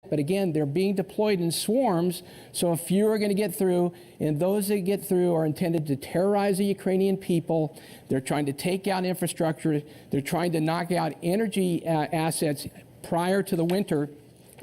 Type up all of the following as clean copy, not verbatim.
But again, they're being deployed in swarms, so a few are going to get through, and those that get through are intended to terrorize the Ukrainian people. They're trying to take out infrastructure. They're trying to knock out energy assets prior to the winter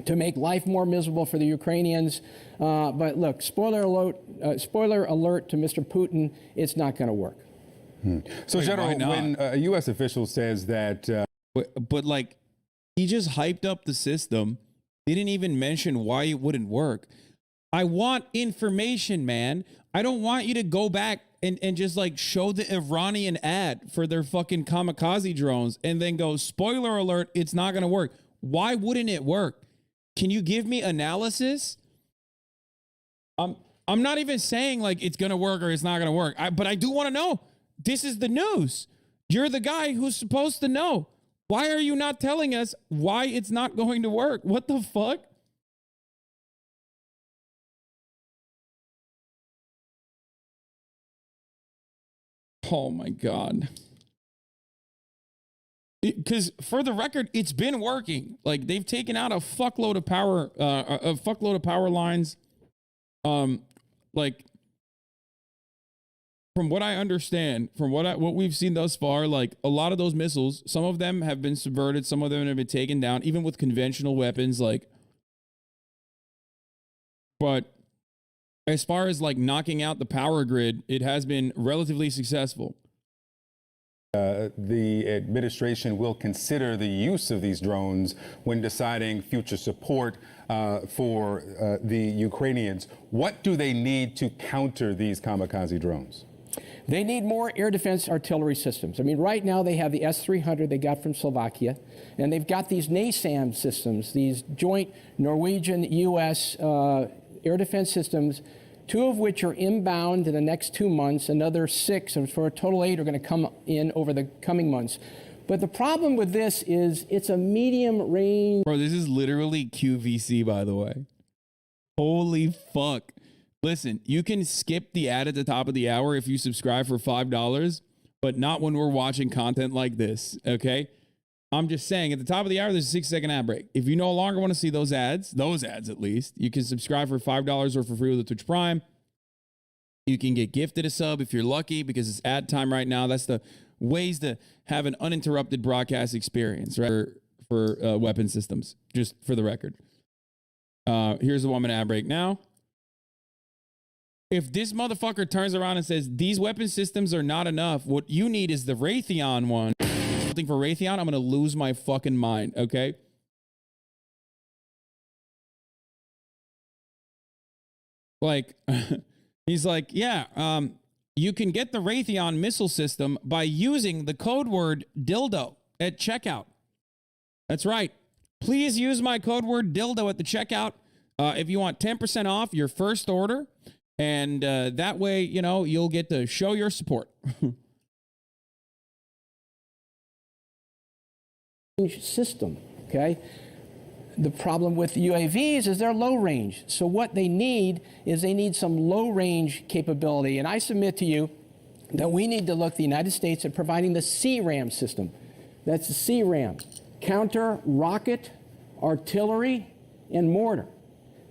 to make life more miserable for the Ukrainians. But look, spoiler alert to Mr. Putin, it's not going to work. So, General, when a U.S. official says that... But like, he just hyped up the system, didn't even mention why it wouldn't work. I want information, man. I don't want you to go back and just like show the Iranian ad for their fucking kamikaze drones and then go, spoiler alert, it's not going to work. Why wouldn't it work? Can you give me analysis? I'm not even saying like it's going to work or it's not going to work, but I do want to know. This is the news. You're the guy who's supposed to know. Why are you not telling us why it's not going to work? What the fuck? Oh my God. Because for the record, it's been working. Like they've taken out a fuckload of power lines. Like from what I understand, from what we've seen thus far, like a lot of those missiles, some of them have been subverted, some of them have been taken down, even with conventional weapons. Like, but as far as like knocking out the power grid, it has been relatively successful. The administration will consider the use of these drones when deciding future support for the Ukrainians. What do they need to counter these kamikaze drones? They need more air defense artillery systems. I mean, right now they have the S-300 they got from Slovakia, and they've got these NASAM systems, these joint Norwegian-U.S. Air defense systems, 2 of which are inbound in the next 2 months. Another 6, and for a total 8, are going to come in over the coming months. But the problem with this is it's a medium range. Bro, this is literally QVC, by the way. Holy fuck. Listen, you can skip the ad at the top of the hour if you subscribe for $5, but not when we're watching content like this, okay? I'm just saying, at the top of the hour, there's a 6-second ad break. If you no longer want to see those ads at least, you can subscribe for $5 or for free with the Twitch Prime. You can get gifted a sub if you're lucky because it's ad time right now. That's the ways to have an uninterrupted broadcast experience, right? For weapon systems, just for the record. Here's the 1-minute ad break now. If this motherfucker turns around and says, these weapon systems are not enough, what you need is the Raytheon one. Something for Raytheon, I'm going to lose my fucking mind, okay? Like, he's like, yeah, you can get the Raytheon missile system by using the code word dildo at checkout. That's right. Please use my code word dildo at the checkout if you want 10% off your first order. And that way, you know, you'll get to show your support. System, okay? The problem with UAVs is they're low range. So what they need is they need some low range capability. And I submit to you that we need to look the United States at providing the CRAM system. That's the CRAM, counter rocket, artillery, and mortar.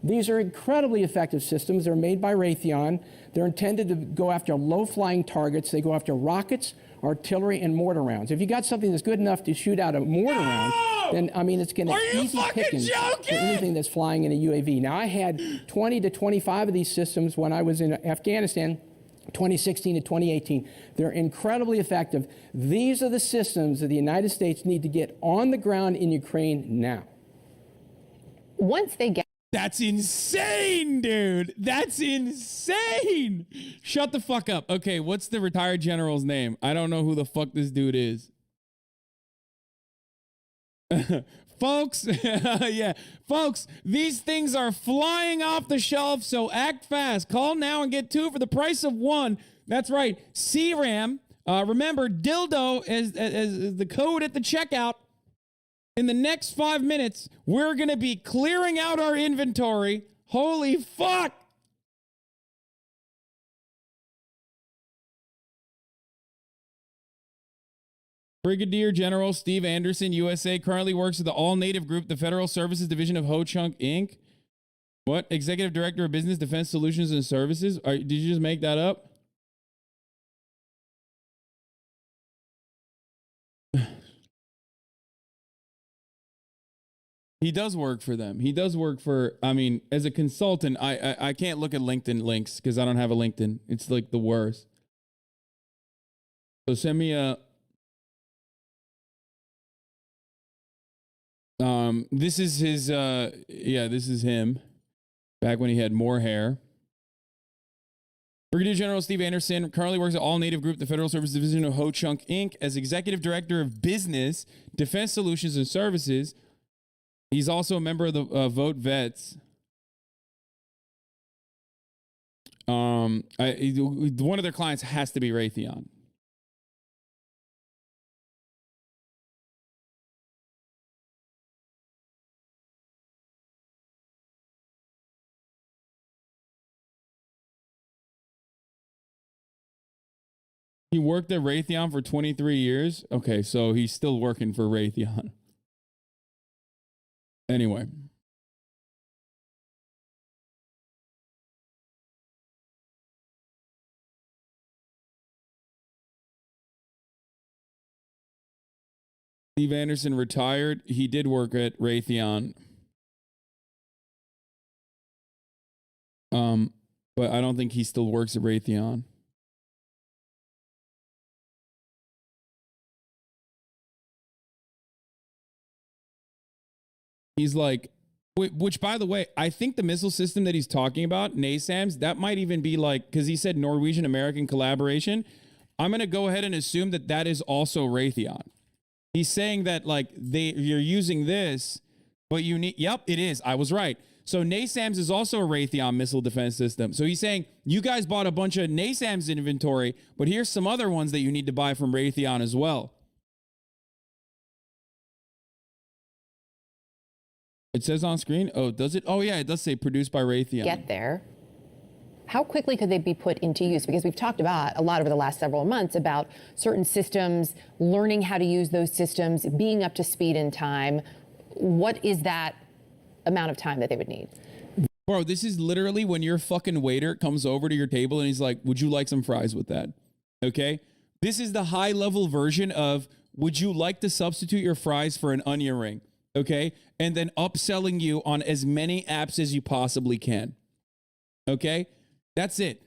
These are incredibly effective systems. They're made by Raytheon. They're intended to go after low-flying targets. They go after rockets, artillery, and mortar rounds. If you got something that's good enough to shoot out a mortar round, then, I mean, it's going to be easy pickings for anything that's flying in a UAV. Now, I had 20 to 25 of these systems when I was in Afghanistan, 2016 to 2018. They're incredibly effective. These are the systems that the United States need to get on the ground in Ukraine now. Once they get... That's insane, dude. That's insane. Shut the fuck up. Okay, what's the retired general's name? I don't know who the fuck this dude is. Folks, yeah. Folks, these things are flying off the shelf, so act fast. Call now and get 2 for the price of 1. That's right. CRAM. Remember, dildo is the code at the checkout. In the next 5 minutes, we're going to be clearing out our inventory. Holy fuck! Brigadier General Steve Anderson, USA, currently works at the all-native group, the Federal Services Division of Ho Chunk, Inc. What? Executive Director of Business, Defense Solutions and Services? Did you just make that up? He does work for them. He does work for, I mean, as a consultant, I can't look at LinkedIn links because I don't have a LinkedIn. It's like the worst. So send me a... this is his, yeah, this is him. Back when he had more hair. Brigadier General Steve Anderson currently works at All Native Group, the Federal Service Division of Ho Chunk, Inc. as Executive Director of Business, Defense Solutions and Services. He's also a member of the Vote Vets. One of their clients has to be Raytheon. He worked at Raytheon for 23 years. Okay, so he's still working for Raytheon. Anyway. Steve Anderson retired. He did work at Raytheon. But I don't think he still works at Raytheon. He's like, which by the way, I think the missile system that he's talking about, NASAMS, that might even be like, because he said Norwegian-American collaboration. I'm going to go ahead and assume that that is also Raytheon. He's saying that like you're using this, but you need, yep, it is. I was right. So NASAMS is also a Raytheon missile defense system. So he's saying you guys bought a bunch of NASAMS inventory, but here's some other ones that you need to buy from Raytheon as well. It says on screen. Oh, does it? Oh, yeah, it does say produced by Raytheon. Get there. How quickly could they be put into use? Because we've talked about a lot over the last several months about certain systems, learning how to use those systems, being up to speed in time. What is that amount of time that they would need? Bro, this is literally when your fucking waiter comes over to your table and he's like, would you like some fries with that? Okay? This is the high level version of, would you like to substitute your fries for an onion ring? Okay? And then upselling you on as many apps as you possibly can. Okay? That's it.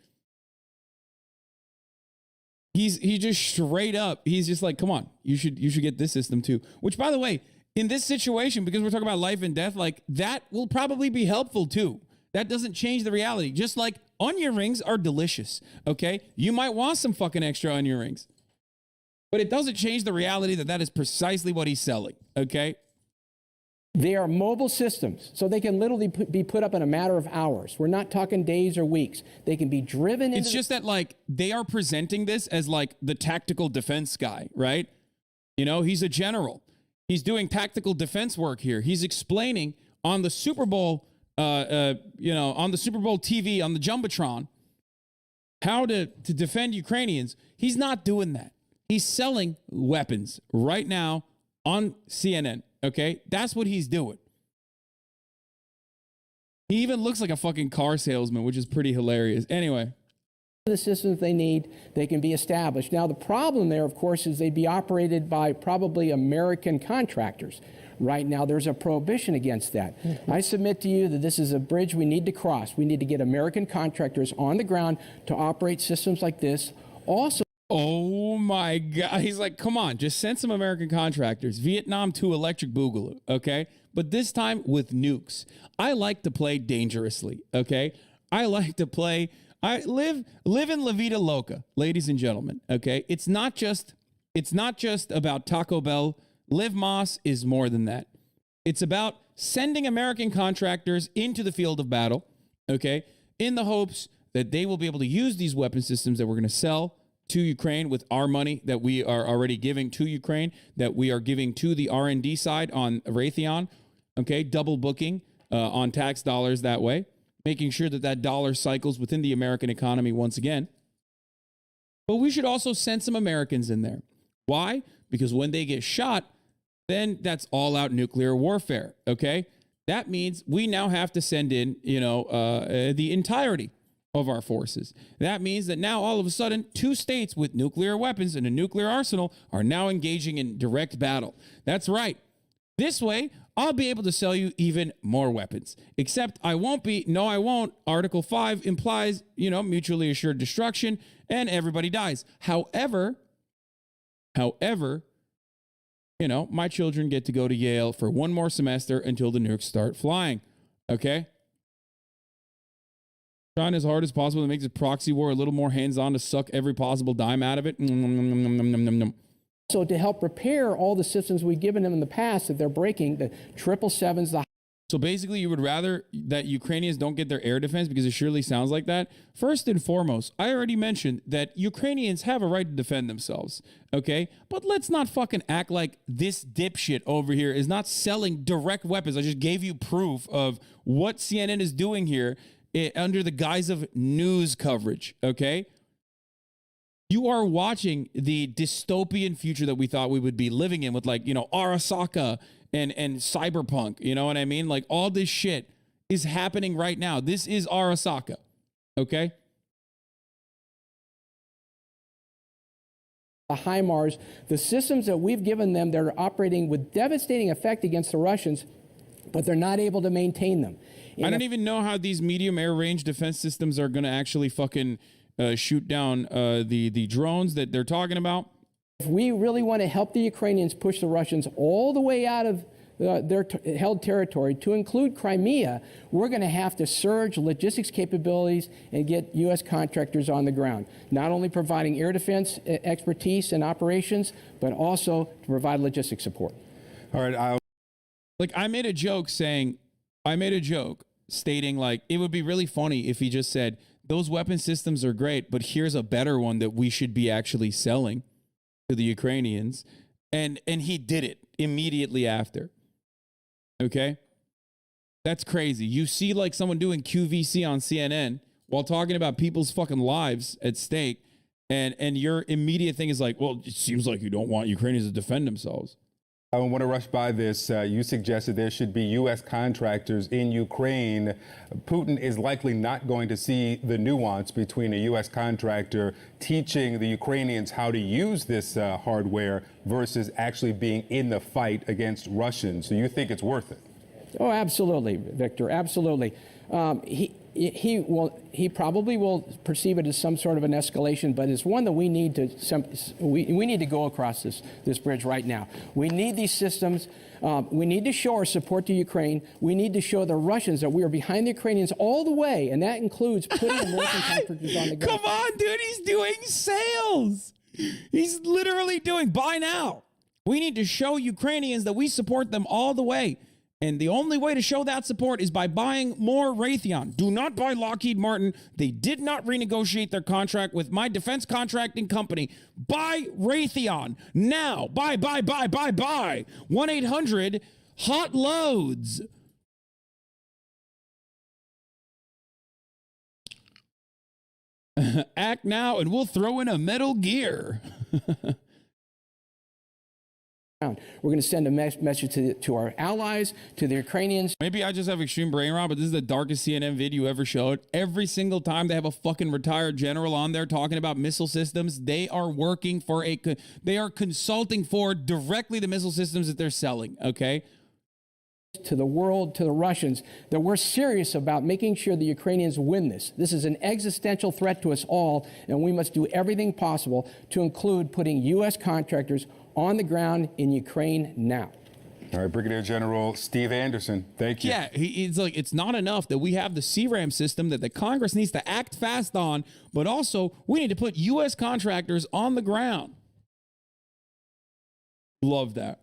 He just straight up, he's just like, come on, you should get this system too. Which, by the way, in this situation, because we're talking about life and death, like that will probably be helpful too. That doesn't change the reality. Just like onion rings are delicious. Okay? You might want some fucking extra onion rings. But it doesn't change the reality that that is precisely what he's selling. Okay? They are mobile systems, so they can literally be put up in a matter of hours. We're not talking days or weeks. They can be driven into... It's just that, like, they are presenting this as, like, the tactical defense guy, right? You know, he's a general. He's doing tactical defense work here. He's explaining on the Super Bowl, on the Super Bowl TV, on the Jumbotron, how to defend Ukrainians. He's not doing that. He's selling weapons right now on CNN. Okay, that's what he's doing. He even looks like a fucking car salesman, which is pretty hilarious. Anyway. The systems they need, they can be established. Now, the problem there, of course, is they'd be operated by probably American contractors. Right now, there's a prohibition against that. Mm-hmm. I submit to you that this is a bridge we need to cross. We need to get American contractors on the ground to operate systems like this. Also, oh my God. He's like, come on, just send some American contractors. Vietnam to Electric Boogaloo, okay? But this time with nukes. I like to play dangerously, okay? I like to play, I live in La Vida Loca, ladies and gentlemen, okay? It's not just about Taco Bell. Live Moss is more than that. It's about sending American contractors into the field of battle, okay? In the hopes that they will be able to use these weapon systems that we're going to sell to Ukraine with our money that we are already giving to Ukraine, that we are giving to the R&D side on Raytheon, okay, double booking on tax dollars that way, making sure that that dollar cycles within the American economy once again. But we should also send some Americans in there. Why? because when they get shot, then that's all out nuclear warfare. Okay. That means we now have to send in, the entirety of our forces. That means that now all of a sudden 2 states with nuclear weapons and a nuclear arsenal are now engaging in direct battle. That's right. This way, I'll be able to sell you even more weapons. Except I won't be. No, I won't. Article 5 implies, mutually assured destruction and everybody dies. However, my children get to go to Yale for 1 more semester until the nukes start flying. Okay? Trying as hard as possible to make this proxy war a little more hands-on to suck every possible dime out of it. So to help repair all the systems we've given them in the past that they're breaking, the 777s, the So basically, you would rather that Ukrainians don't get their air defense because it surely sounds like that. First and foremost, I already mentioned that Ukrainians have a right to defend themselves, okay? But let's not fucking act like this dipshit over here is not selling direct weapons. I just gave you proof of what CNN is doing here under the guise of news coverage, okay? You are watching the dystopian future that we thought we would be living in with, like, Arasaka and cyberpunk. You know what I mean? Like, all this shit is happening right now. This is Arasaka. Okay? the HIMARS, the systems that we've given them, they're operating with devastating effect against the Russians, but they're not able to maintain them. I don't even know how these medium air range defense systems are going to actually fucking shoot down the drones that they're talking about. If we really want to help the Ukrainians push the Russians all the way out of their held territory, to include Crimea, we're going to have to surge logistics capabilities and get U.S. contractors on the ground, not only providing air defense expertise and operations, but also to provide logistics support. All right. I made a joke stating, like, it would be really funny if he just said, those weapon systems are great, but here's a better one that we should be actually selling to the Ukrainians. And he did it immediately after. Okay? That's crazy. You see, like, someone doing QVC on CNN while talking about people's fucking lives at stake, and your immediate thing is like, well, it seems like you don't want Ukrainians to defend themselves. I want to rush by this. You suggested there should be U.S. contractors in Ukraine. Putin is likely not going to see the nuance between a U.S. contractor teaching the Ukrainians how to use this hardware versus actually being in the fight against Russians. So you think it's worth it? Oh, absolutely, Victor, absolutely. He probably will perceive it as some sort of an escalation, but it's one that we need to we need to go across this bridge right now. We need these systems. We need to show our support to Ukraine. We need to show the Russians that we are behind the Ukrainians all the way, and that includes putting American contractors on the ground. Come on, dude, he's doing sales. He's literally doing buy now. We need to show Ukrainians that we support them all the way. And the only way to show that support is by buying more Raytheon. Do not buy Lockheed Martin. They did not renegotiate their contract with my defense contracting company. Buy Raytheon now. Buy. 1-800-HOT-LOADS. Act now and we'll throw in a Metal Gear. We're going to send a message to our allies, to the Ukrainians. Maybe I just have extreme brain rot, but this is the darkest CNN video ever showed. Every single time they have a fucking retired general on there talking about missile systems, they are working for they are consulting for directly the missile systems that they're selling, okay? To the world, to the Russians, that we're serious about making sure the Ukrainians win this. This is an existential threat to us all, and we must do everything possible to include putting U.S. contractors on the ground in Ukraine now. All right, Brigadier General Steve Anderson, thank you. Yeah, it's like, it's not enough that we have the CRAM system that the Congress needs to act fast on, but also we need to put U.S. contractors on the ground. Love that.